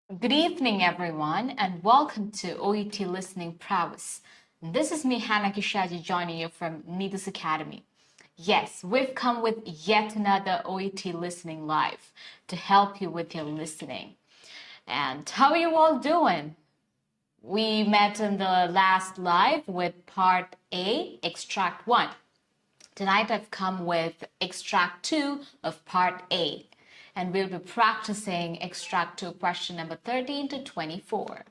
Good evening, everyone, and welcome to OET Listening Prowess. This is me, Shaji, joining you from 𝐻𝐻 Academy. Yes, we've come with yet another OET Listening Live to help you with your listening. And how are you all doing? We met in the last live with Part A, Extract 1. Tonight I've come with Extract 2 of Part A. And we'll be practicing Extract 2 question number 13 to 24.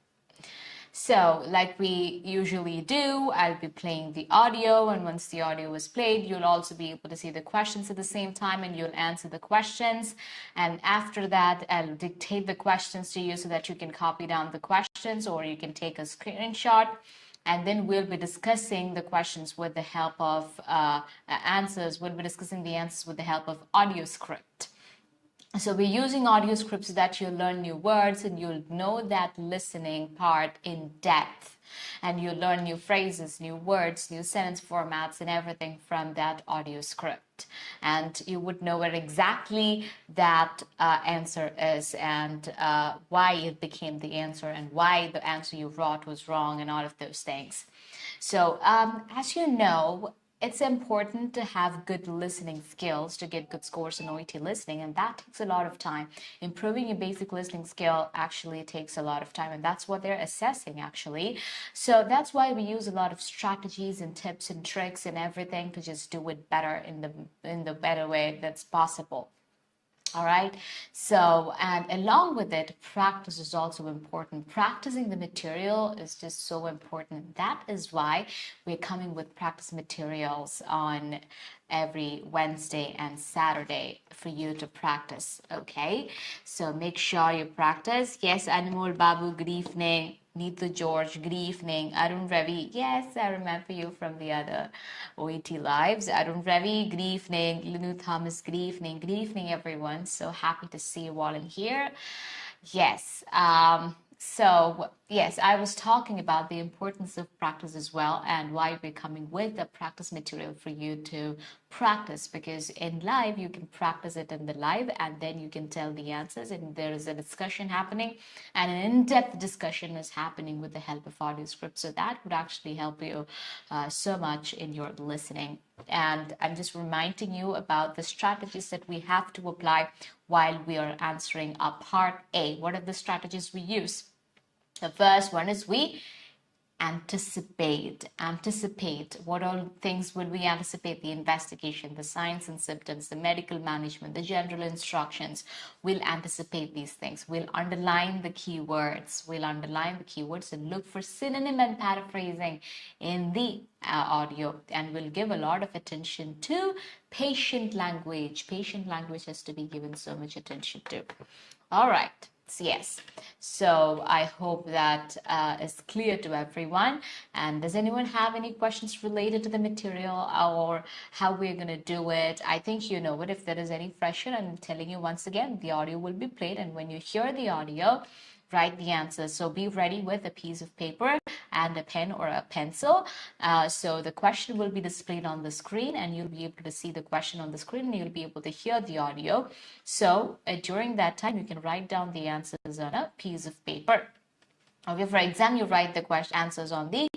So, like we usually do, I'll be playing the audio, and once the audio is played, you'll also be able to see the questions at the same time, and you'll answer the questions. And after that, I'll dictate the questions to you so that you can copy down the questions, or you can take a screenshot. And then we'll be discussing the questions with the help of answers. We'll be discussing the answers with the help of audio script. So we're using audio scripts so that you'll learn new words and you'll know that listening part in depth. And you'll learn new phrases, new words, new sentence formats and everything from that audio script. And you would know what exactly that answer is and why it became the answer and why the answer you wrote was wrong and all of those things. So as you know, it's important to have good listening skills to get good scores in OET listening, and that takes a lot of time. Improving your basic listening skill actually takes a lot of time, and that's what they're assessing actually. So that's why we use a lot of strategies and tips and tricks and everything to just do it better in the better way that's possible. All right. So, and along with it, practice is also important. Practicing the material is just so important. That is why we're coming with practice materials on every Wednesday and Saturday for you to practice. Okay. So make sure you practice. Yes, Anmol Babu, good evening. Neetha George, good evening. Arun Ravi, yes, I remember you from the other OET lives. Arun Ravi, good evening. Linu Thomas, good evening. Good evening, everyone. So happy to see you all in here. Yes. So, yes, I was talking about the importance of practice as well and why we're coming with a practice material for you to practice, because in live, you can practice it in the live and then you can tell the answers and there is a discussion happening and an in-depth discussion is happening with the help of audio script. So that would actually help you so much in your listening. And I'm just reminding you about the strategies that we have to apply while we are answering our Part A. What are the strategies we use? The first one is we anticipate. What all things will we anticipate? The investigation, the signs and symptoms, the medical management, the general instructions. We'll anticipate these things. We'll underline the keywords. And look for synonym and paraphrasing in the audio, and we'll give a lot of attention to patient language. Patient language has to be given so much attention to. All right. Yes, so I hope that is clear to everyone. And does anyone have any questions related to the material or how we're going to do it? I think you know it. If there is any pressure, I'm telling you once again, the audio will be played. And when you hear the audio, write the answers. So be ready with a piece of paper and a pen or a pencil. So the question will be displayed on the screen and you'll be able to see the question on the screen and you'll be able to hear the audio. So during that time, you can write down the answers on a piece of paper. Okay, for exam, you write the answers on the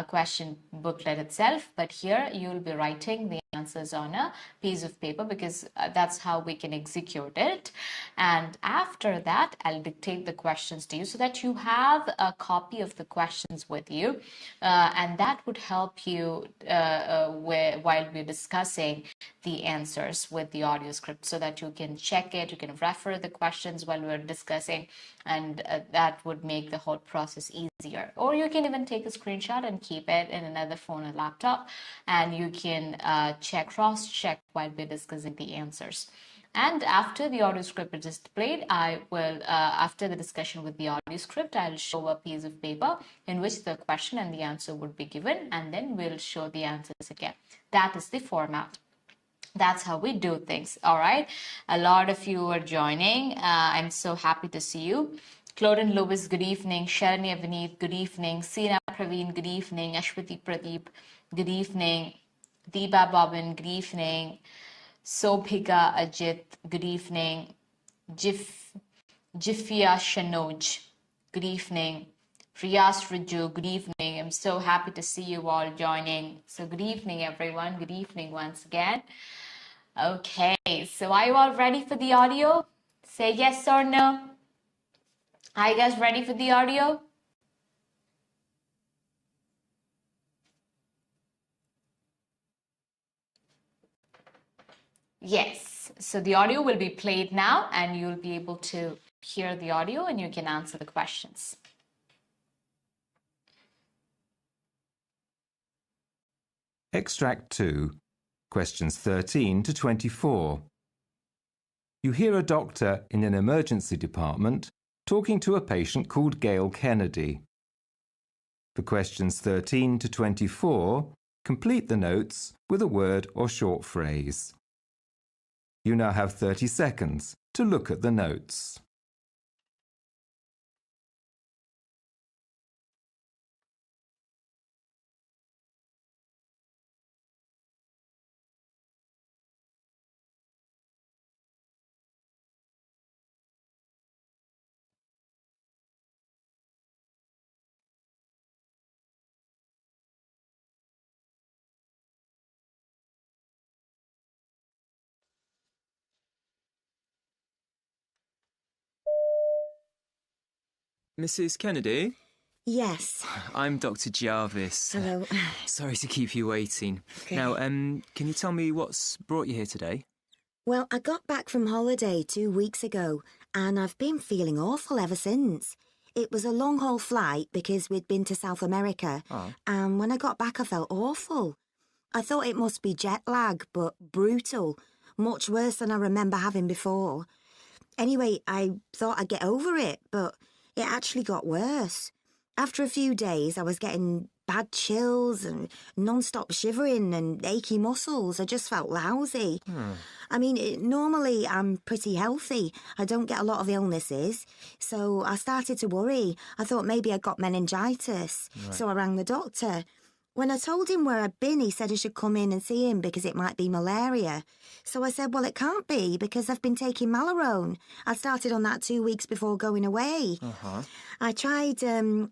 question booklet itself, but here you'll be writing the answers on a piece of paper because that's how we can execute it. And after that, I'll dictate the questions to you so that you have a copy of the questions with you, and that would help you while we're discussing the answers with the audio script so that you can check it, you can refer the questions while we're discussing, and that would make the whole process easier. Or you can even take a screenshot and keep it in another phone or laptop, and you can cross-check while we're discussing the answers. And after the audio script is displayed, I will, after the discussion with the audio script, I'll show a piece of paper in which the question and the answer would be given, and then we'll show the answers again. That is the format. That's how we do things. All right. A lot of you are joining. I'm so happy to see you. Claudine Lewis, good evening. Sharanya Vineet, good evening. Seena Praveen, good evening. Ashwati Pradeep, good evening. Deepa Bobbin, good evening. Sobhika Ajit, good evening. Jifia Shanoj, good evening. Riyas Raju, good evening. I'm so happy to see you all joining. So good evening, everyone. Good evening once again. Okay, so are you all ready for the audio? Say yes or no. Are you guys ready for the audio? Yes, so the audio will be played now and you'll be able to hear the audio and you can answer the questions. Extract 2, questions 13 to 24. You hear a doctor in an emergency department talking to a patient called Gail Kennedy. For questions 13 to 24, complete the notes with a word or short phrase. You now have 30 seconds to look at the notes. Mrs. Kennedy? Yes. I'm Dr. 𝐎𝐄𝐓. Hello. Sorry to keep you waiting. Okay. Now, can you tell me what's brought you here today? Well, I got back from holiday 2 weeks ago, and I've been feeling awful ever since. It was a long-haul flight because we'd been to South America, and when I got back I felt awful. I thought it must be jet lag, but brutal, much worse than I remember having before. Anyway, I thought I'd get over it, but it actually got worse. After a few days, I was getting bad chills and non-stop shivering and achy muscles. I just felt lousy. I mean, normally I'm pretty healthy. I don't get a lot of illnesses. So I started to worry. I thought maybe I got meningitis. Right. So I rang the doctor. When I told him where I'd been, he said I should come in and see him because it might be malaria. So I said, well, it can't be because I've been taking Malarone. I started on that 2 weeks before going away. I tried Lariam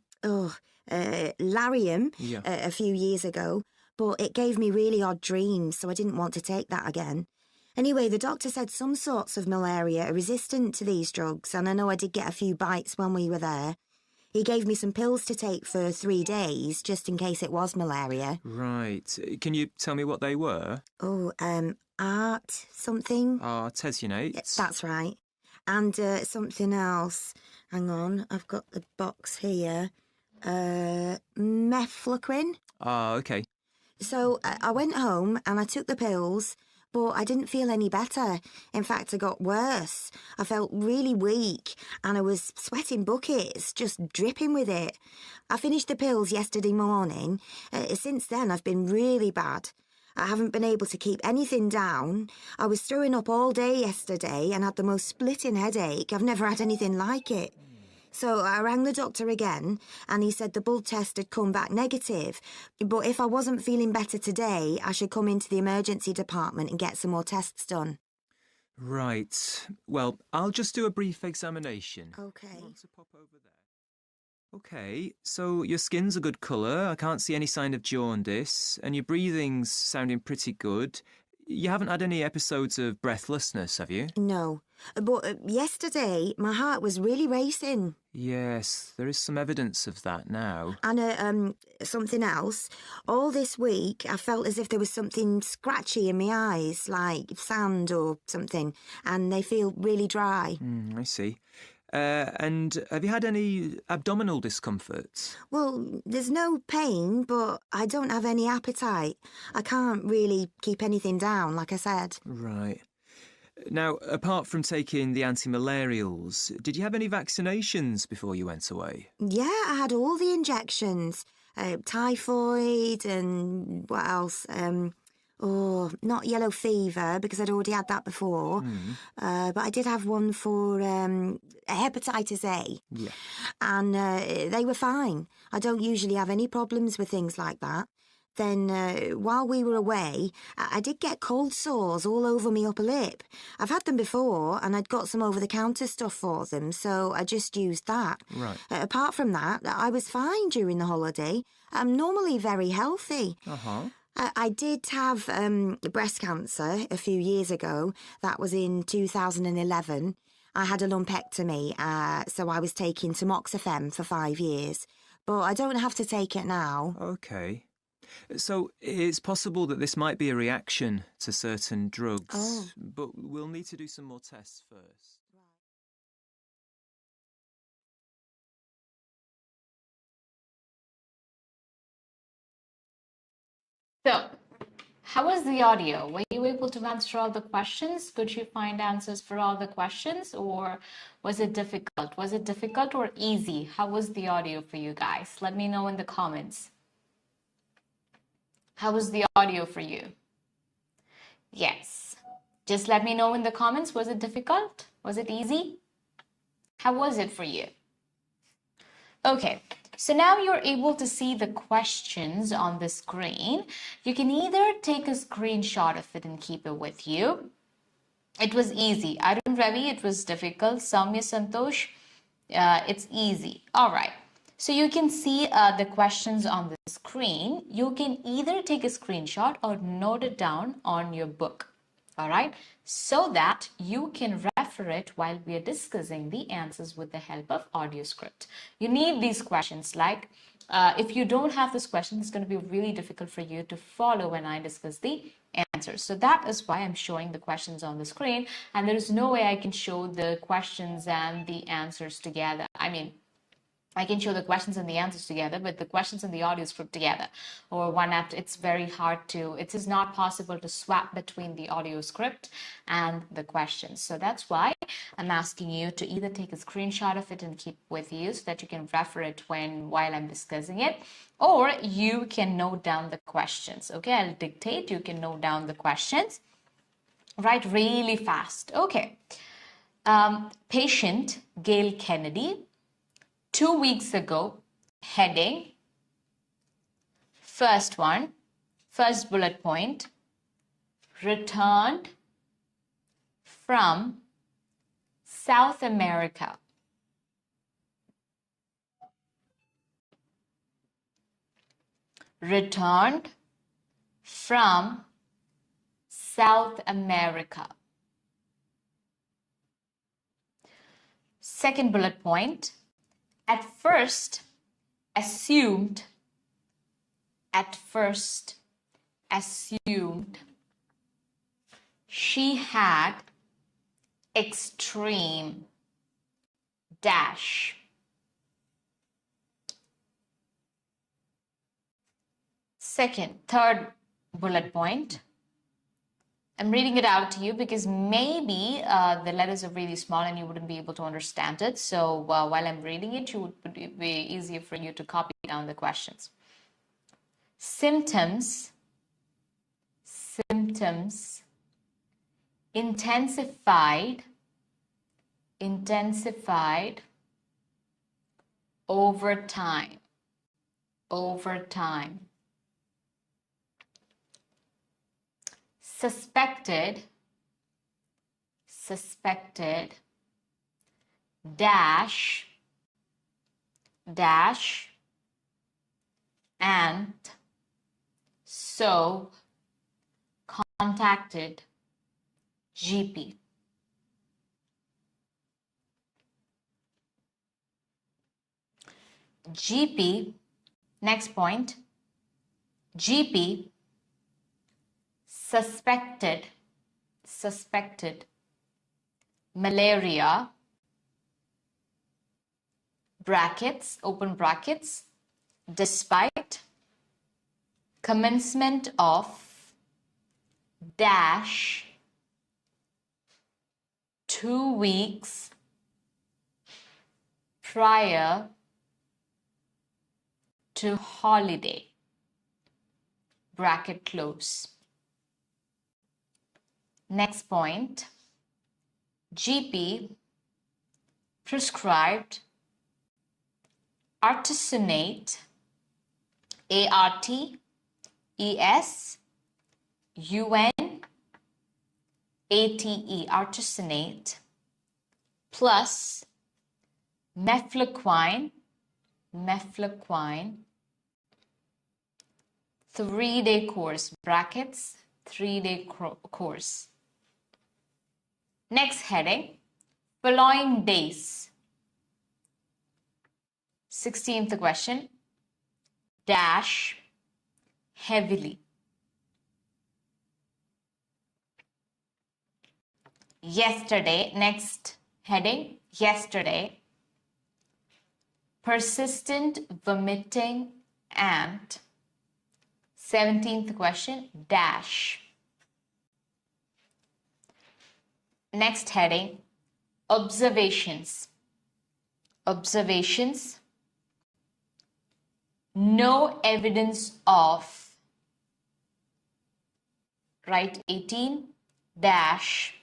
a few years ago, but it gave me really odd dreams, so I didn't want to take that again. Anyway, the doctor said some sorts of malaria are resistant to these drugs, and I know I did get a few bites when we were there. He gave me some pills to take for 3 days, just in case it was malaria. Right. Can you tell me what they were? Oh, art something? 𝐻𝐿. That's right. And something else. Hang on, I've got the box here. Mefloquine. Okay. So I went home and I took the pills, but I didn't feel any better. In fact, I got worse. I felt really weak and I was sweating buckets, just dripping with it. I finished the pills yesterday morning. Since then, I've been really bad. I haven't been able to keep anything down. I was throwing up all day yesterday and had the most splitting headache. I've never had anything like it. So I rang the doctor again and he said the blood test had come back negative. But if I wasn't feeling better today, I should come into the emergency department and get some more tests done. Right. Well, I'll just do a brief examination. Okay. You want to pop over there? Okay, so your skin's a good colour. I can't see any sign of jaundice, and your breathing's sounding pretty good. You haven't had any episodes of breathlessness, have you? No. But yesterday, my heart was really racing. Yes, there is some evidence of that now. And something else. All this week, I felt as if there was something scratchy in my eyes, like sand or something, and they feel really dry. I see. And have you had any abdominal discomforts? Well, there's no pain, but I don't have any appetite. I can't really keep anything down, like I said. Right. Now, apart from taking the anti-malarials, did you have any vaccinations before you went away? Yeah, I had all the injections. Typhoid and what else? Not yellow fever, because I'd already had that before. But I did have one for hepatitis A. Yeah. And they were fine. I don't usually have any problems with things like that. Then, while we were away, I did get cold sores all over me upper lip. I've had them before, and I'd got some over-the-counter stuff for them, so I just used that. Right. Apart from that, I was fine during the holiday. I'm normally very healthy. Uh-huh. I did have breast cancer a few years ago. That was in 2011. I had a lumpectomy, so I was taking tamoxifen for 5 years. But I don't have to take it now. Okay. So it's possible that this might be a reaction to certain drugs, but we'll need to do some more tests first. So, how was the audio? Were you able to answer all the questions? Could you find answers for all the questions, or was it difficult? Was it difficult or easy? How was the audio for you guys? Let me know in the comments. How was the audio for you? Yes. Just let me know in the comments. Was it difficult? Was it easy? How was it for you? Okay, so now you're able to see the questions on the screen. You can either take a screenshot of it and keep it with you. It was easy. Arun Ravi, it was difficult. Soumya Santosh, it's easy. All right. So you can see the questions on the screen. You can either take a screenshot or note it down on your book. All right, so that you can refer it while we are discussing the answers with the help of audio script. You need these questions. Like if you don't have this question, it's going to be really difficult for you to follow when I discuss the answers. So that is why I'm showing the questions on the screen, and there is no way I can show the questions and the answers together. I can show the questions and the answers together, but the questions and the audio script together, or one at, it's very hard to, it is not possible to swap between the audio script and the questions. So that's why I'm asking you to either take a screenshot of it and keep with you so that you can refer it while I'm discussing it, or you can note down the questions. Okay, I'll dictate, you can note down the questions, right, really fast. Okay. Patient Gail Kennedy, 2 weeks ago, heading, first bullet point, returned from South America. Returned from South America. Second bullet point, at first assumed she had extreme dash. Third bullet point, I'm reading it out to you because maybe the letters are really small and you wouldn't be able to understand it. So while I'm reading it, it would be easier for you to copy down the questions. Symptoms intensified over time. Suspected dash and so contacted GP. Next point, GP suspected malaria, brackets, open brackets, despite commencement of dash 2 weeks prior to holiday, bracket close. Next point, GP prescribed artesunate, ART, artesunate, plus mefloquine, 3-day course, brackets, 3-day course. Next heading, following days. 16th question, dash heavily. Yesterday, next heading, yesterday, persistent vomiting and 17th question, dash. Next heading, observations. Observations, no evidence of, write 18, dash,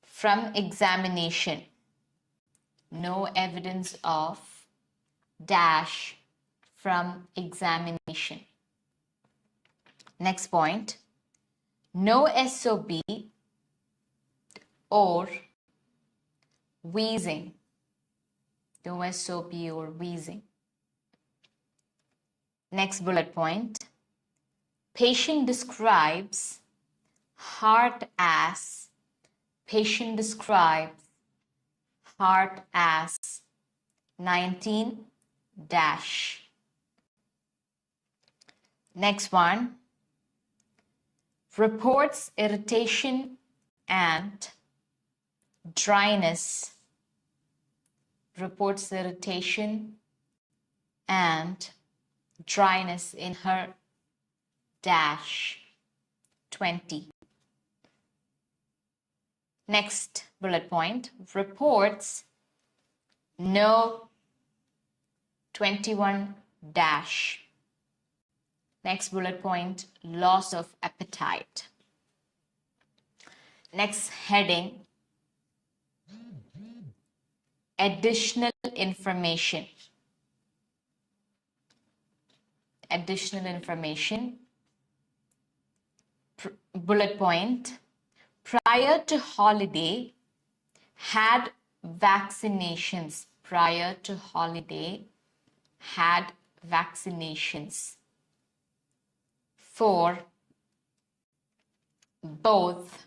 from examination. No evidence of, dash, from examination. Next point, no SOB or wheezing. No SOB or wheezing. Next bullet point, patient describes heart as, patient describes heart as 19 dash. Next one, reports irritation and dryness. Reports irritation and dryness in her dash 20. Next bullet point, reports no 21 dash. Next bullet point, loss of appetite. Next heading, additional information. Additional information. Bullet point, prior to holiday, had vaccinations. Prior to holiday, had vaccinations for both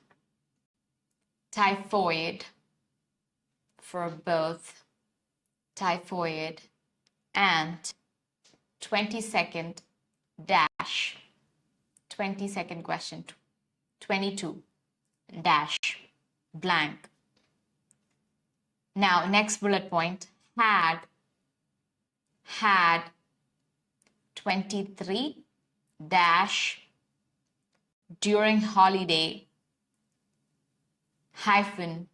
typhoid, and 22nd dash, 22nd question, 22 dash blank. Now next bullet point, had 23 dash during holiday hyphen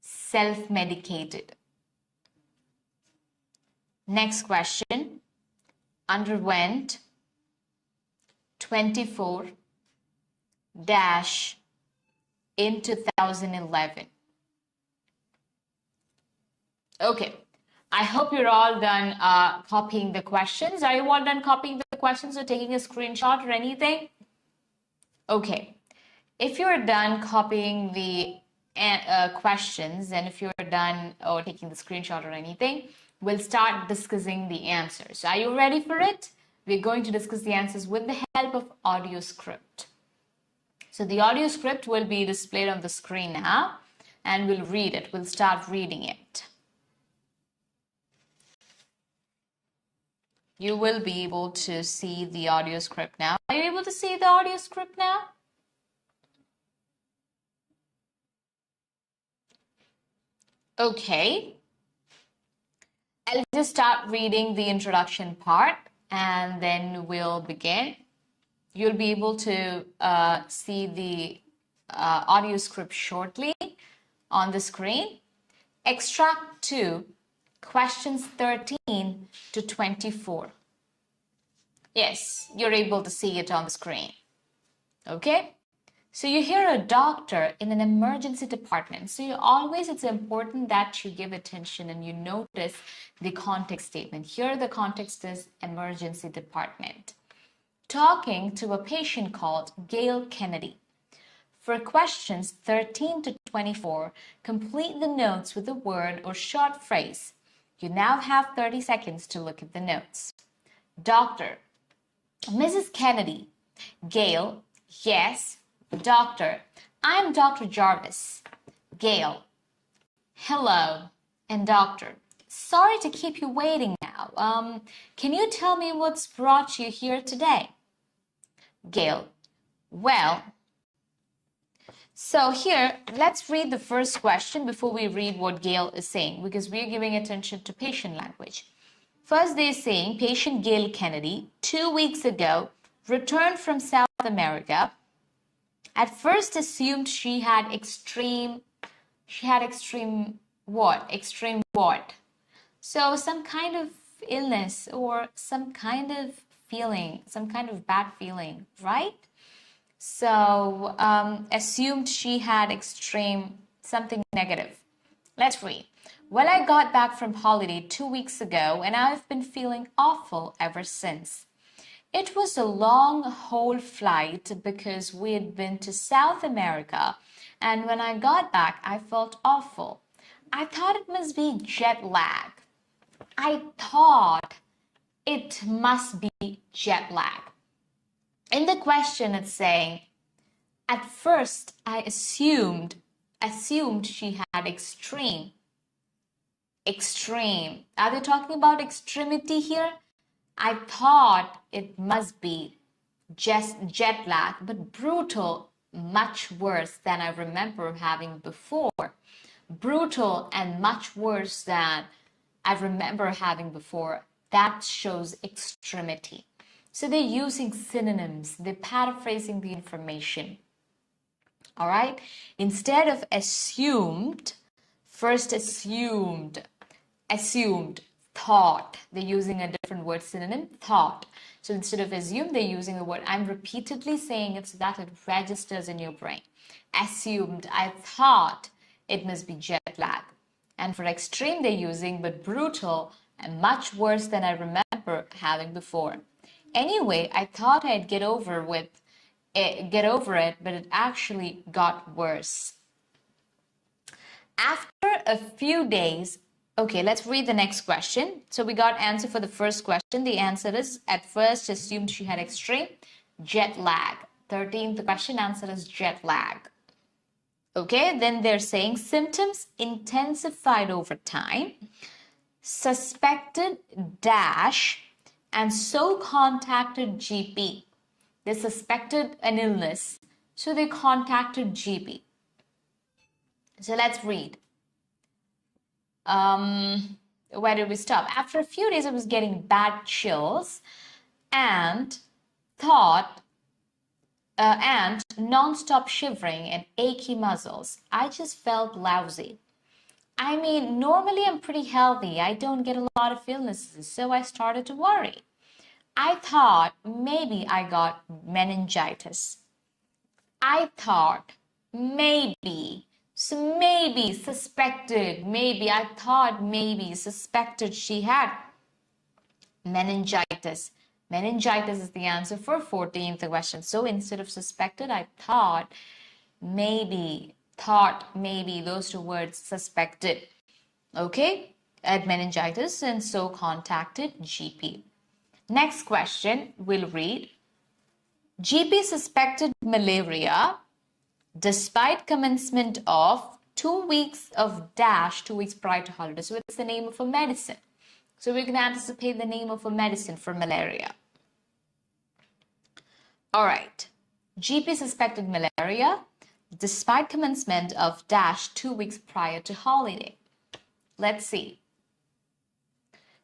self-medicated. Next question, underwent 24 dash in 2011. Okay, I hope you're all done copying the questions. Are you all done copying the questions or taking a screenshot or anything? Okay, if you're done copying the questions, and if you're done or taking the screenshot or anything, we'll start discussing the answers. Are you ready for it? We're going to discuss the answers with the help of audio script. So the audio script will be displayed on the screen now, and we'll read it. We'll start reading it. You will be able to see the audio script now. Are you able to see the audio script now? Okay. I'll just start reading the introduction part and then we'll begin. You'll be able to see the audio script shortly on the screen. Extract 2, questions 13 to 24. Yes, you're able to see it on the screen. Okay? So you hear a doctor in an emergency department. So it's important that you give attention and you notice the context statement. Here the context is emergency department. talking to a patient called Gail Kennedy. For questions 13 to 24, complete the notes with a word or short phrase. You now have 30 seconds to look at the notes. Doctor: Mrs. Kennedy. Gail: yes. Doctor: I'm Dr. Jarvis. Gail: hello. And doctor: sorry to keep you waiting now. Can you tell me what's brought you here today? Gail: well, so here, let's read the first question before we read what Gail is saying, because we're giving attention to patient language. First, they're saying patient Gail Kennedy, 2 weeks ago, returned from South America. At first assumed she had extreme what? So some kind of illness or some kind of feeling, some kind of bad feeling, right? So assumed she had extreme something negative. Let's read. Well, I got back from holiday 2 weeks ago and I've been feeling awful ever since. It was a long haul flight because we had been to South America, and when I got back, I felt awful. I thought it must be jet lag. I thought it must be jet lag. In the question, it's saying, at first, I assumed she had extreme. Are they talking about extremity here? I thought it must be just jet lag, but brutal, much worse than I remember having before. Brutal and much worse than I remember having before. That shows extremity. So they're using synonyms. They're paraphrasing the information. All right? Instead of assumed, first assumed, thought. They're using a different word synonym, thought. So instead of assume, they're using the word. I'm repeatedly saying it so that it registers in your brain. Assumed, I thought it must be jet lag. And for extreme, they're using but brutal and much worse than I remember having before. Anyway, I thought I'd get over it, but it actually got worse. After a few days, okay, let's read the next question. So we got answer for the first question. The answer is, at first assumed she had extreme jet lag. 13th question, answer is jet lag. Okay, then they're saying symptoms intensified over time, suspected dash, and so contacted GP. They suspected an illness, so they contacted GP. So let's read. Where did we stop? After a few days, I was getting bad chills and non-stop shivering and achy muscles. I just felt lousy. I mean, normally I'm pretty healthy. I don't get a lot of illnesses, so I started to worry. I thought maybe I got meningitis. I thought maybe. So maybe suspected, suspected she had meningitis. Meningitis is the answer for 14th question. So instead of suspected, I thought maybe, those two words, suspected. Okay, had meningitis and so contacted GP. Next question we'll read. GP suspected malaria despite commencement of 2 weeks of dash, 2 weeks prior to holiday. So it's the name of a medicine. So we can anticipate the name of a medicine for malaria. All right. GP suspected malaria despite commencement of dash 2 weeks prior to holiday. Let's see.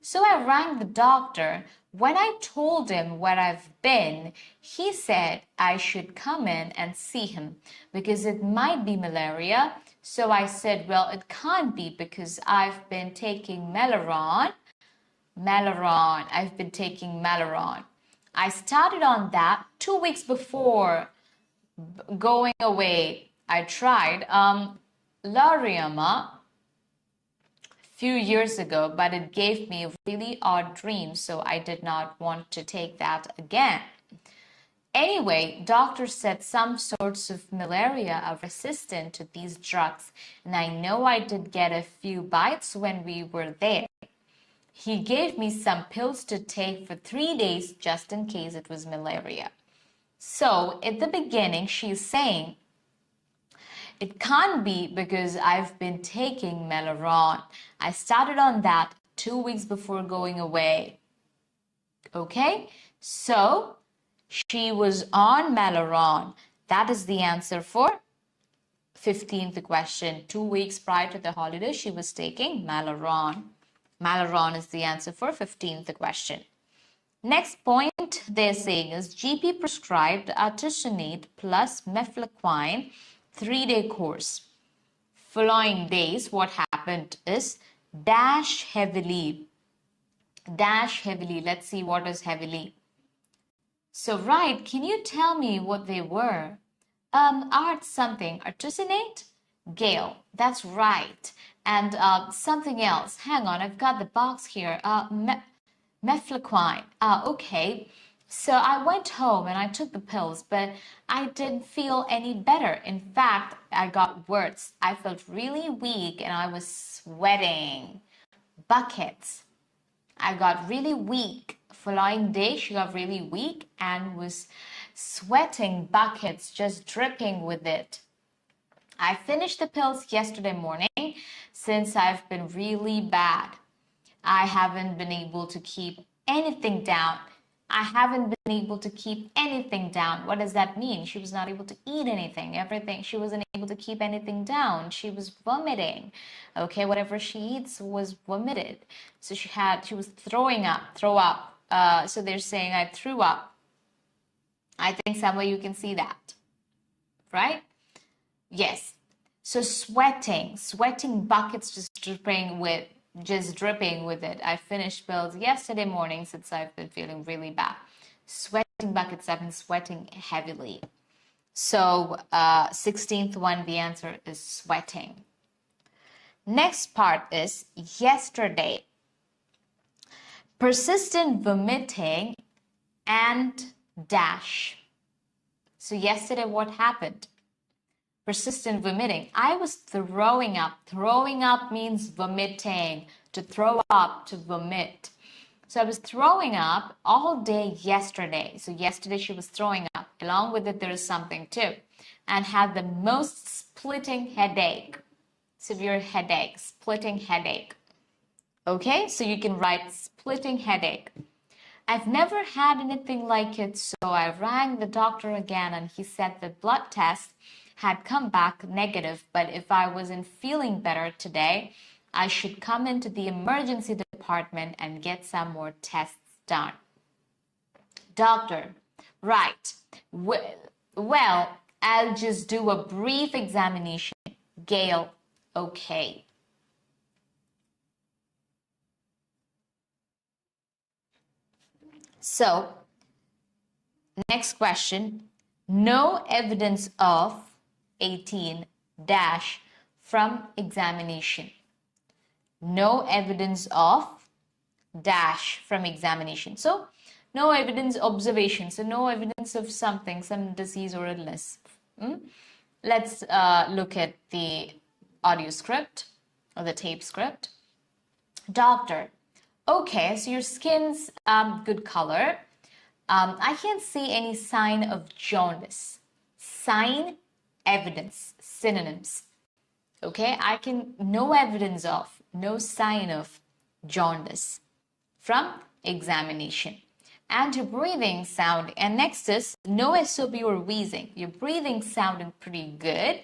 So I rang the doctor. When I told him where I've been, he said I should come in and see him because it might be malaria. So I said, well, it can't be because I've been taking Maleron. I've been taking Maleron. I started on that 2 weeks before going away. I tried Lariama few years ago, but it gave me really odd dreams, so I did not want to take that again. Anyway, doctors said some sorts of malaria are resistant to these drugs, and I know I did get a few bites when we were there. He gave me some pills to take for 3 days just in case it was malaria. So at the beginning, she's saying, it can't be because I've been taking Melaron. I started on that 2 weeks before going away. Okay, so she was on Melaron. That is the answer for 15th question. 2 weeks prior to the holiday, she was taking Melaron. Melaron is the answer for 15th question. Next point they're saying is GP prescribed artesunate plus mefloquine 3-day course. Following days, what happened is dash heavily. Dash heavily. Let's see what is heavily. So, right, can you tell me what they were? Art something. Artesunate? Gail. That's right. And something else. Hang on, I've got the box here. Mefloquine. Okay. So I went home and I took the pills, but I didn't feel any better. In fact, I got worse. I felt really weak and I was sweating buckets. I got really weak. Following day, she got really weak and was sweating buckets, just dripping with it. I finished the pills yesterday morning since I've been really bad. I haven't been able to keep anything down. I haven't been able to keep anything down. What does that mean? She was not able to eat anything, everything. She wasn't able to keep anything down. She was vomiting. Okay, whatever she eats was vomited. So she was throw up. So they're saying I threw up. I think somewhere you can see that, right? Yes. So sweating buckets just dripping with it. I finished pills yesterday morning since I've been feeling really bad. Sweating buckets, I've been sweating heavily. So 16th one, the answer is sweating. Next part is yesterday. Persistent vomiting and dash. So yesterday what happened? Persistent vomiting. I was throwing up. Throwing up means vomiting. To throw up, to vomit. So I was throwing up all day yesterday. So yesterday she was throwing up. Along with it, there is something too. And had the most splitting headache. Severe headache. Splitting headache. Okay, so you can write splitting headache. I've never had anything like it, so I rang the doctor again and he said the blood test had come back negative, but if I wasn't feeling better today, I should come into the emergency department and get some more tests done. Doctor, right. Well, I'll just do a brief examination. Gail, okay. So, next question. No evidence of 18 dash from examination. No evidence of dash from examination. So, no evidence observation. So, no evidence of something, some disease or illness. Let's look at the audio script or the tape script. Doctor, okay, so your skin's good color. I can't see any sign of jaundice. Sign, evidence, synonyms. Okay, no evidence of, no sign of jaundice from examination. And your breathing sound, and next is no SOB or wheezing. Your breathing sounded pretty good.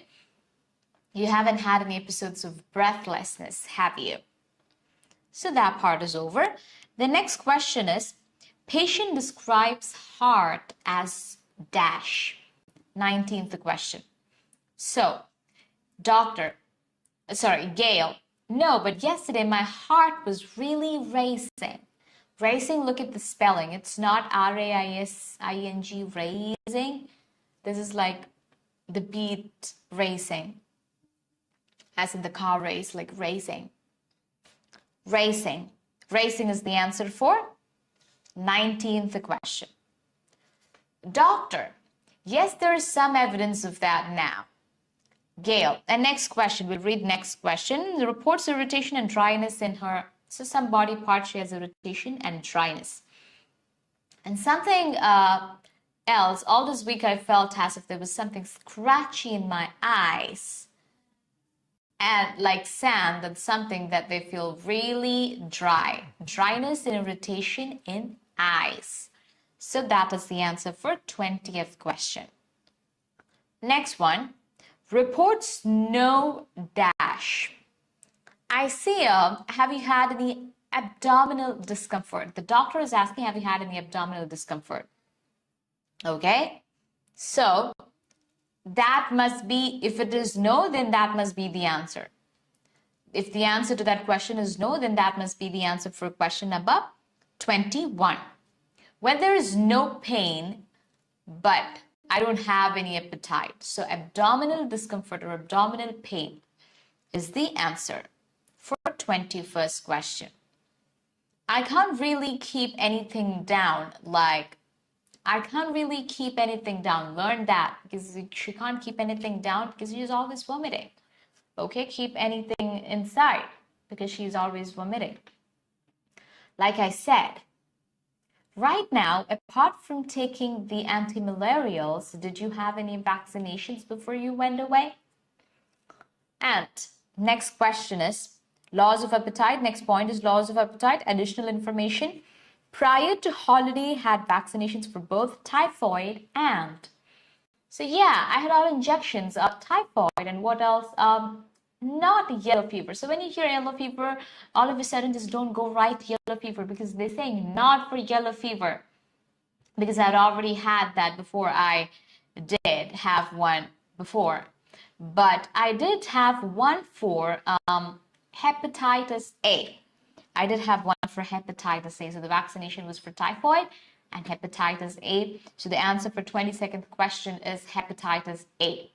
You haven't had any episodes of breathlessness, have you? So that part is over. The next question is, patient describes heart as dash. 19th question. So, Gail, no, but yesterday my heart was really racing. Racing, look at the spelling. It's not R-A-I-S-I-N-G, raising. This is like the beat racing. As in the car race, like racing. Racing. Racing is the answer for 19th question. Doctor, yes, there is some evidence of that now. Gail, and next question, we'll read next question. The reports irritation and dryness in her, so some body part she has irritation and dryness. And something else, all this week I felt as if there was something scratchy in my eyes. And like sand, that's something that they feel really dry. Dryness and irritation in eyes. So that is the answer for 20th question. Next one. Reports no dash. 𝐼𝐶𝐬, have you had any abdominal discomfort? The doctor is asking, have you had any abdominal discomfort? Okay, so that must be, if it is no, then that must be the answer. If the answer to that question is no, then that must be the answer for question number 21. When there is no pain, but I don't have any appetite. So abdominal discomfort or abdominal pain is the answer for 21st question. I can't really keep anything down. Like, I can't really keep anything down. Learn that, because she can't keep anything down because she's always vomiting. Okay, keep anything inside because she's always vomiting. Like I said, right now, apart from taking the antimalarials, did you have any vaccinations before you went away? And next question is laws of appetite. Next point is laws of appetite. Additional information. Prior to holiday, had vaccinations for both typhoid and... So yeah, I had all injections of typhoid and what else? Not yellow fever. So when you hear yellow fever, all of a sudden just don't go right to yellow fever because they're saying not for yellow fever. Because I'd already had that before I did have one before. But I did have one for hepatitis A. I did have one for hepatitis A. So the vaccination was for typhoid and hepatitis A. So the answer for 22nd question is hepatitis A.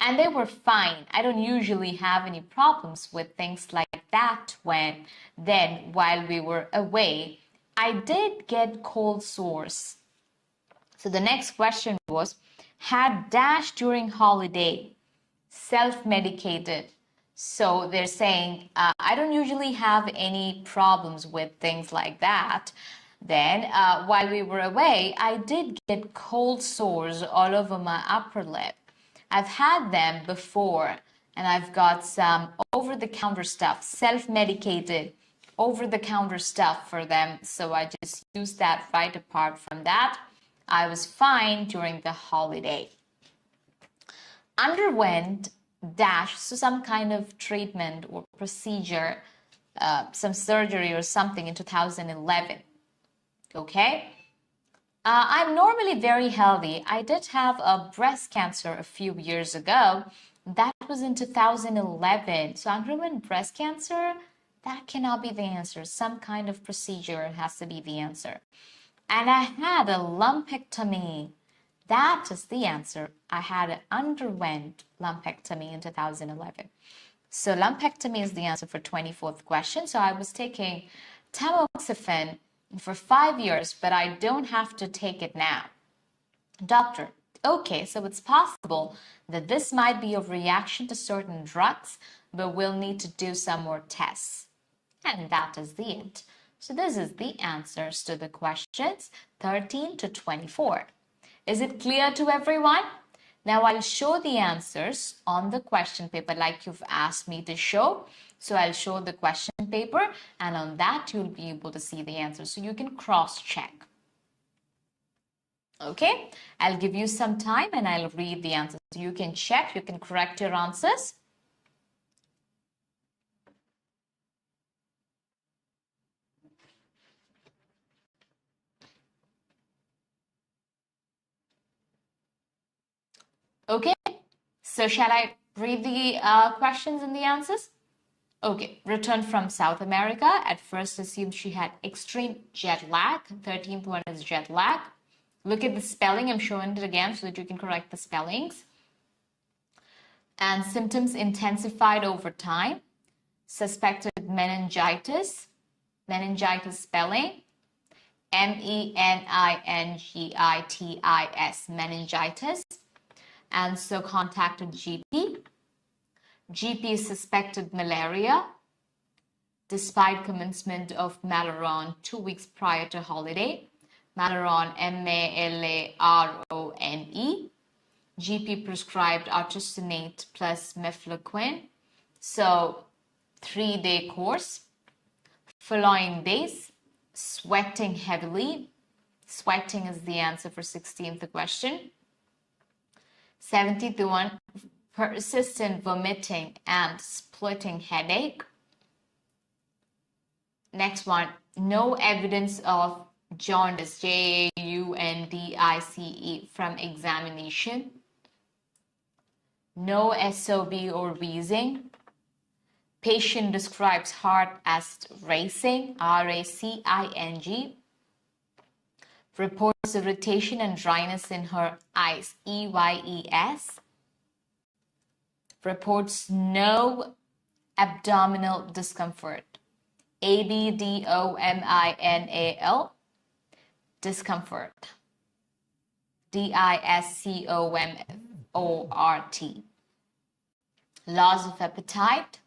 And they were fine. I don't usually have any problems with things like that while we were away. I did get cold sores. So the next question was, had dash during holiday, self-medicated. So they're saying, I don't usually have any problems with things like that. Then while we were away, I did get cold sores all over my upper lip. I've had them before, and I've got some over-the-counter stuff, self-medicated over-the-counter stuff for them. So I just used that. Right apart from that, I was fine during the holiday. Underwent dash, so some kind of treatment or procedure, some surgery or something in 2011. Okay? I'm normally very healthy. I did have a breast cancer a few years ago. That was in 2011. So underwent breast cancer, that cannot be the answer. Some kind of procedure has to be the answer. And I had a lumpectomy. That is the answer. I had underwent lumpectomy in 2011. So lumpectomy is the answer for 24th question. So I was taking tamoxifen for 5 years, but I don't have to take it now. Doctor, okay, so it's possible that this might be a reaction to certain drugs, but we'll need to do some more tests. And that is the end. So this is the answers to the questions 13 to 24. Is it clear to everyone? Now I'll show the answers on the question paper like you've asked me to show. So I'll show the question paper, and on that you'll be able to see the answers. So you can cross-check. Okay, I'll give you some time and I'll read the answers. So you can check, you can correct your answers. Okay, so shall I read the questions and the answers? Okay, returned from South America. At first assumed she had extreme jet lag. 13th one is jet lag. Look at the spelling. I'm showing it again so that you can correct the spellings. And symptoms intensified over time. Suspected meningitis. Meningitis spelling. meningitis, meningitis. And so contacted GP. GP suspected malaria despite commencement of Malarone 2 weeks prior to holiday. Malarone, MALARONE. GP prescribed artesunate plus mefloquine. So 3-day course. Following days, sweating heavily. Sweating is the answer for 16th question. 70th one, persistent vomiting and splitting headache. Next one, no evidence of jaundice, JAUNDICE, from examination. No SOB or wheezing. Patient describes heart as racing, RACING. Reports irritation and dryness in her eyes, EYES. Reports no abdominal discomfort, ABDOMINAL. Discomfort, DISCOMFORT. Loss of appetite.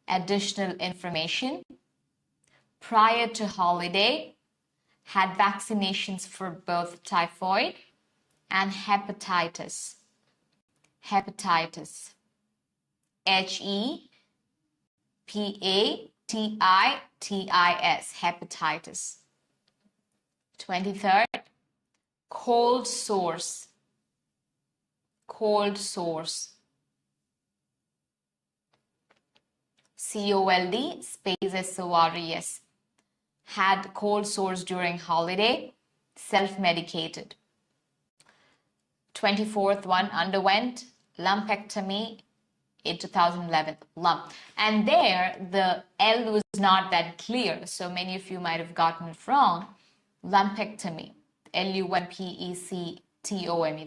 Additional information. Prior to holiday, had vaccinations for both typhoid and hepatitis. Hepatitis. HEPATITIS. Hepatitis. 23rd, cold sores. Cold sores. COLD space SORES. Had cold sores during holiday, self-medicated. 24th one, underwent lumpectomy in 2011. Lump. And there, the L was not that clear, so many of you might have gotten it wrong. Lumpectomy, LUMPECTOME.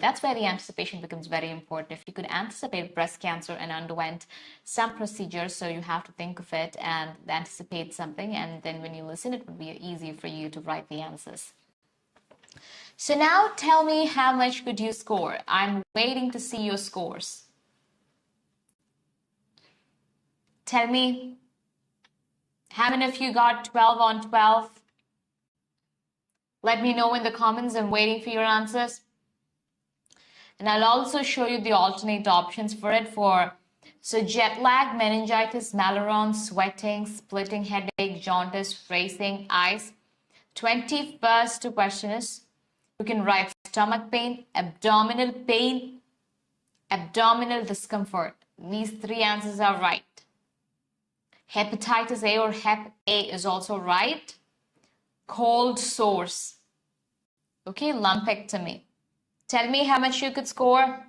That's where the anticipation becomes very important. If you could anticipate breast cancer and underwent some procedure, so you have to think of it and anticipate something, and then when you listen, it would be easy for you to write the answers. So now tell me, how much could you score? I'm waiting to see your scores. Tell me, how many of you got 12 on 12? Let me know in the comments. I'm waiting for your answers. And I'll also show you the alternate options for it. So jet lag, meningitis, Malarone, sweating, splitting headache, jaundice, racing, eyes. 21st question is, you can write stomach pain, abdominal discomfort. These 3 answers are right. Hepatitis A or Hep A is also right. Cold sores. Okay, lumpectomy. Tell me how much you could score.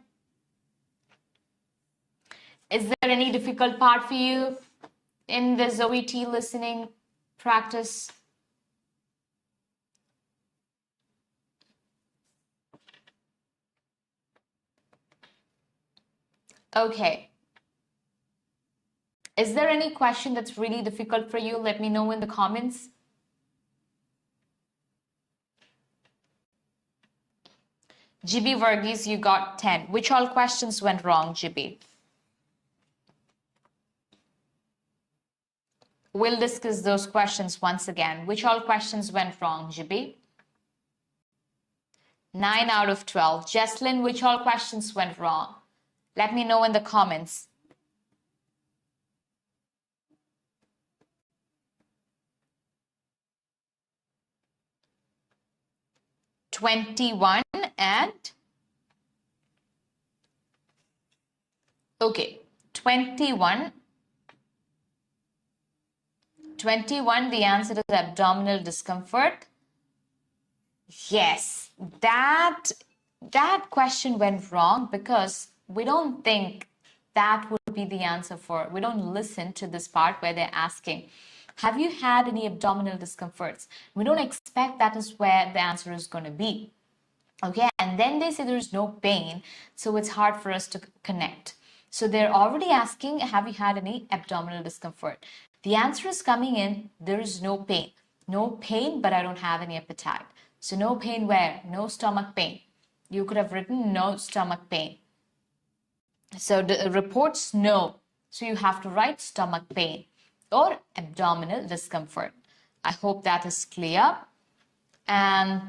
Is there any difficult part for you in this OET listening practice? Okay. Is there any question that's really difficult for you? Let me know in the comments. GB Varghese, you got 10. Which all questions went wrong, GB? We'll discuss those questions once again. Which all questions went wrong, GB? 9 out of 12. Jesslyn, which all questions went wrong? Let me know in the comments. And okay, 21, the answer is abdominal discomfort. Yes, that question went wrong because we don't think that would be the answer for it. We don't listen to this part where they're asking, have you had any abdominal discomforts? We don't expect that is where the answer is going to be. Okay, and then they say there's no pain, so it's hard for us to connect. So they're already asking, have you had any abdominal discomfort? The answer is coming in, there is no pain. No pain, but I don't have any appetite. So no pain where? No stomach pain. You could have written no stomach pain. So the reports no. So you have to write stomach pain or abdominal discomfort. I hope that is clear. And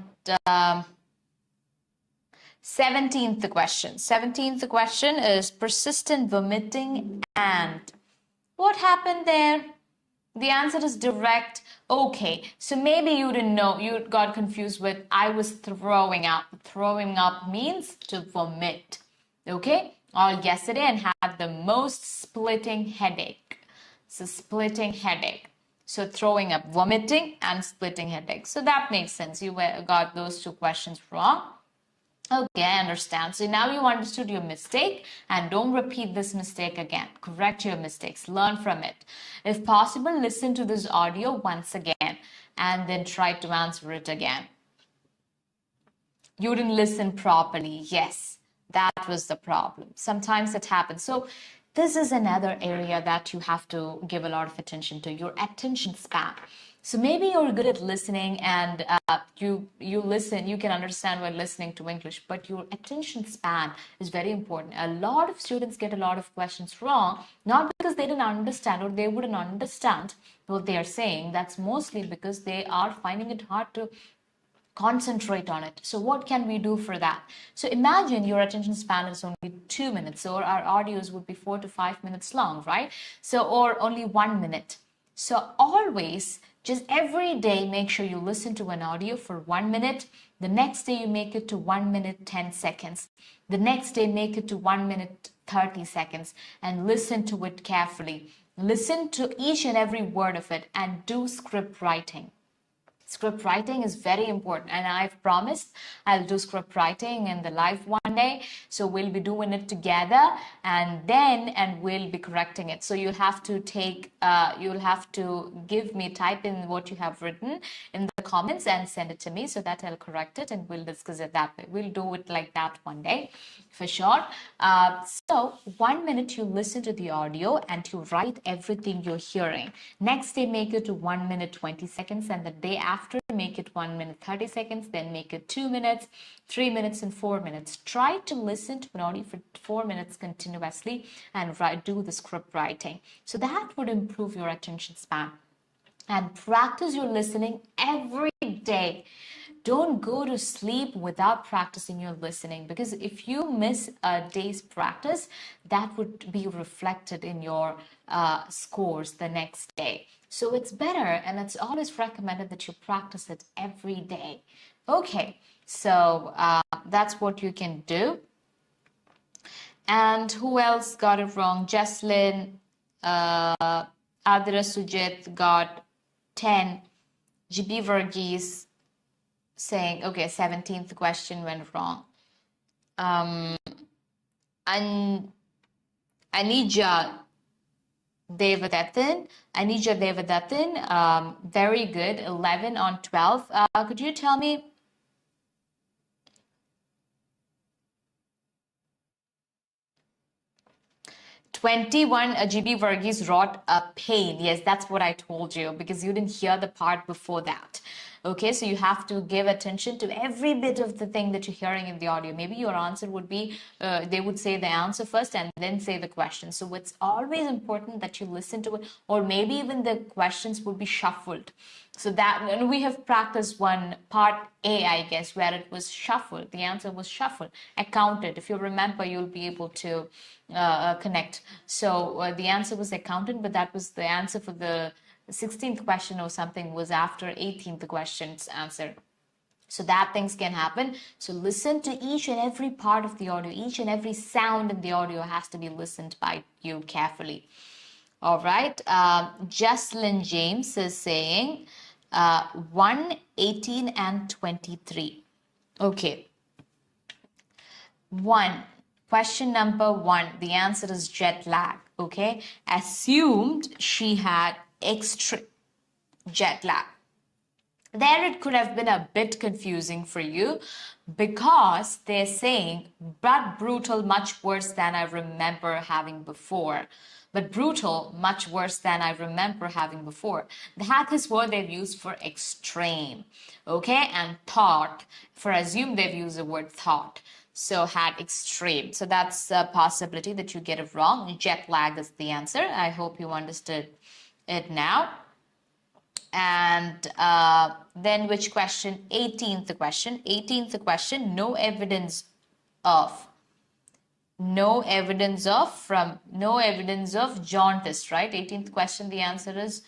17th question. 17th question is persistent vomiting and what happened there? The answer is direct. Okay, so maybe you didn't know, you got confused with I was throwing up. Throwing up means to vomit. Okay, all yesterday and had the most splitting headache. So splitting headache. So throwing up, vomiting and splitting headache. So that makes sense. You got those two questions wrong. Okay, I understand. So now you understood your mistake and don't repeat this mistake again. Correct your mistakes. Learn from it. If possible, listen to this audio once again and then try to answer it again. You didn't listen properly. Yes, that was the problem. Sometimes it happens. So this is another area that you have to give a lot of attention to, your attention span. So maybe you're good at listening and you listen, you can understand while listening to English, but your attention span is very important. A lot of students get a lot of questions wrong, not because they didn't understand or they wouldn't understand what they are saying. That's mostly because they are finding it hard to concentrate on it. So what can we do for that? So imagine your attention span is only 2 minutes, or our audios would be 4 to 5 minutes long, right? So, or only 1 minute. So always, just every day, make sure you listen to an audio for 1 minute. The next day, you make it to 1 minute 10 seconds. The next day, make it to 1 minute 30 seconds and listen to it carefully. Listen to each and every word of it and do script writing. Script writing is very important, and I've promised I'll do script writing in the live one day. So we'll be doing it together, and we'll be correcting it. So you'll have to give me, type in what you have written in the comments and send it to me so that I'll correct it and we'll discuss it that way. We'll do it like that one day for sure. So 1 minute you listen to the audio and you write everything you're hearing. Next day, make it to 1 minute 20 seconds, and the day after, make it 1 minute 30 seconds, then make it 2 minutes, 3 minutes, and 4 minutes. Try to listen to an audio for 4 minutes continuously and do the script writing. So that would improve your attention span. And practice your listening every day. Don't go to sleep without practicing your listening, because if you miss a day's practice, that would be reflected in your scores the next day. So it's better, and it's always recommended that you practice it every day. Okay, so that's what you can do. And who else got it wrong? Jesslyn, Adira Sujit got 10. GB Verghese saying, okay, 17th question went wrong. Anija Devadathan, very good, 11 on 12. Could you tell me? '21, GB Verghese wrote a pain. Yes, that's what I told you, because you didn't hear the part before that. Okay, so you have to give attention to every bit of the thing that you're hearing in the audio. Maybe your answer would be, they would say the answer first and then say the question. So it's always important that you listen to it, or maybe even the questions would be shuffled. So that, and we have practiced one part A, I guess, where it was shuffled. The answer was shuffled. Accounted. If you remember, you'll be able to connect. So the answer was accountant, but that was the answer for the 16th question or something was after 18th question's answer. So that things can happen. So listen to each and every part of the audio. Each and every sound in the audio has to be listened by you carefully. All right. Jocelyn James is saying 1, 18, and 23. Okay. 1. Question number 1. The answer is jet lag. Okay. Assumed she had extra jet lag. There it could have been a bit confusing for you, because they're saying, but brutal, much worse than I remember having before. But brutal, much worse than I remember having before. That is what they've used for extreme. Okay, and thought, for assume they've used the word thought. So had extreme. So that's a possibility that you get it wrong. Jet lag is the answer. I hope you understood it now. And then which question? 18th question. 18th question. No evidence of jaundice, right? 18th question, the answer is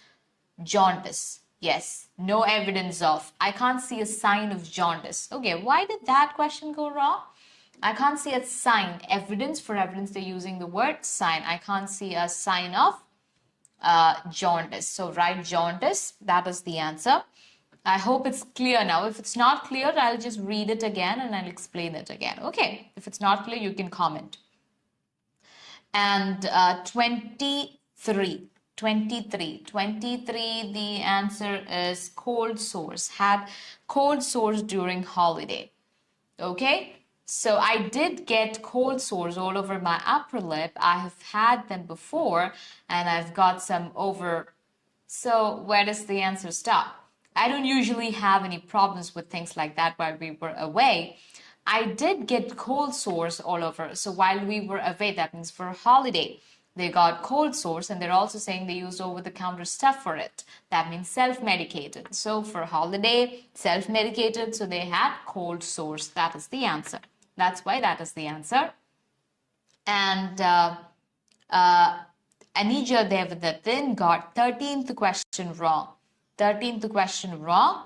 jaundice. Yes, no evidence of. I can't see a sign of jaundice. Okay, why did that question go wrong? I can't see a sign. Evidence, for evidence, they're using the word sign. I can't see a sign of jaundice. So write jaundice. That is the answer. I hope it's clear now. If it's not clear, I'll just read it again and I'll explain it again. Okay, if it's not clear, you can comment. And 23, the answer is cold sores. Had cold sores during holiday. Okay, so I did get cold sores all over my upper lip. I have had them before and I've got some over. So where does the answer stop? I don't usually have any problems with things like that while we were away. I did get cold sores all over. So while we were away, that means for a holiday, they got cold sores, and they're also saying they used over-the-counter stuff for it. That means self-medicated. So for holiday, self-medicated, so they had cold sores. That is the answer. That's why that is the answer. And Anija Devadatin got 13th question wrong. 13th question wrong.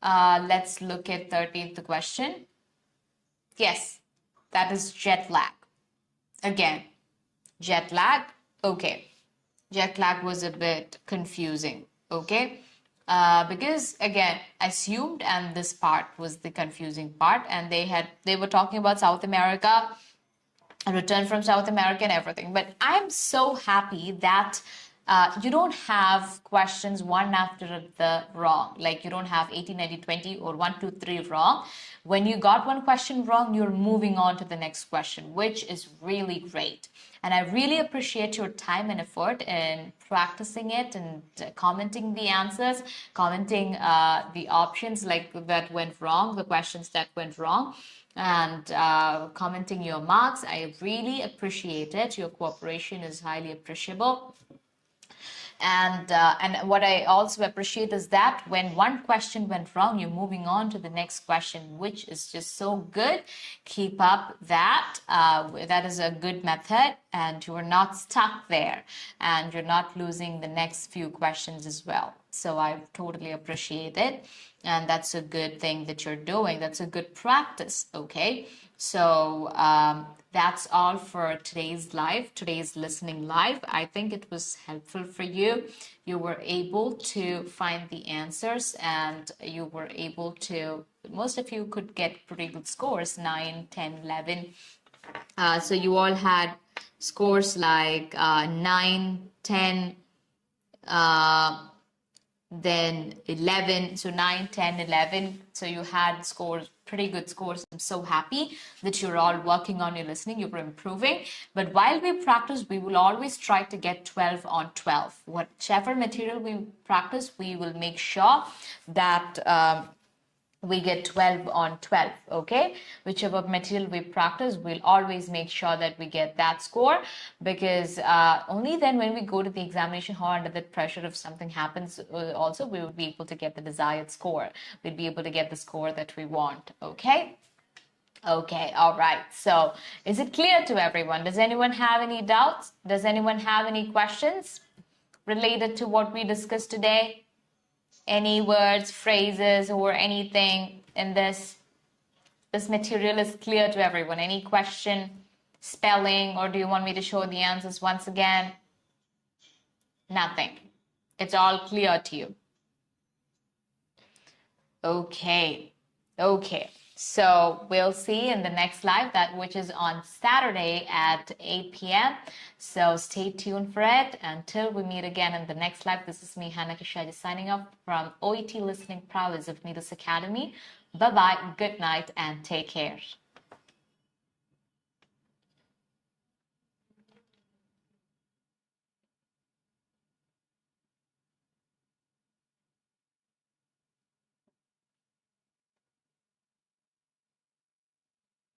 Let's look at 13th question. Yes, that is jet lag. Again, jet lag. Okay, jet lag was a bit confusing. Okay, because again, assumed, and this part was the confusing part, and they were talking about South America, a return from South America and everything. But I'm so happy that you don't have questions one after the wrong. Like you don't have 80, 90, 20 or 1, 2, 3 wrong. When you got one question wrong, you're moving on to the next question, which is really great. And I really appreciate your time and effort in practicing it and commenting the answers, commenting the options like that went wrong, the questions that went wrong, and commenting your marks. I really appreciate it. Your cooperation is highly appreciable. And what I also appreciate is that when one question went wrong, you're moving on to the next question, which is just so good. Keep up that. That is a good method, and you are not stuck there, and you're not losing the next few questions as well. So I totally appreciate it, and that's a good thing that you're doing. That's a good practice, okay? So that's all for today's live, today's listening live. I think it was helpful for you. You were able to find the answers, and you were able to, most of you could get pretty good scores, 9, 10, 11. So you all had scores like 9, 10, then 11. So 9, 10, 11. So you had scores, pretty good scores. I'm so happy that you're all working on your listening. You were improving. But while we practice, we will always try to get 12 on 12. Whichever material we practice, we will make sure that we get 12 on 12, okay? Whichever material we practice, we'll always make sure that we get that score, because only then when we go to the examination hall under the pressure, if something happens, also we will be able to get the desired score. We'll be able to get the score that we want, okay? Okay, all right. So is it clear to everyone? Does anyone have any doubts? Does anyone have any questions related to what we discussed today? Any words, phrases, or anything in this material is clear to everyone? Any question, spelling, or do you want me to show the answers once again? Nothing. It's all clear to you. Okay. Okay. So we'll see in the next live, which is on Saturday at 8 p.m. So stay tuned for it. Until we meet again in the next live, this is me, 𝐻𝐿 Shaji, signing off from OET Listening Prowess of Needles Academy. Bye-bye, good night, and take care.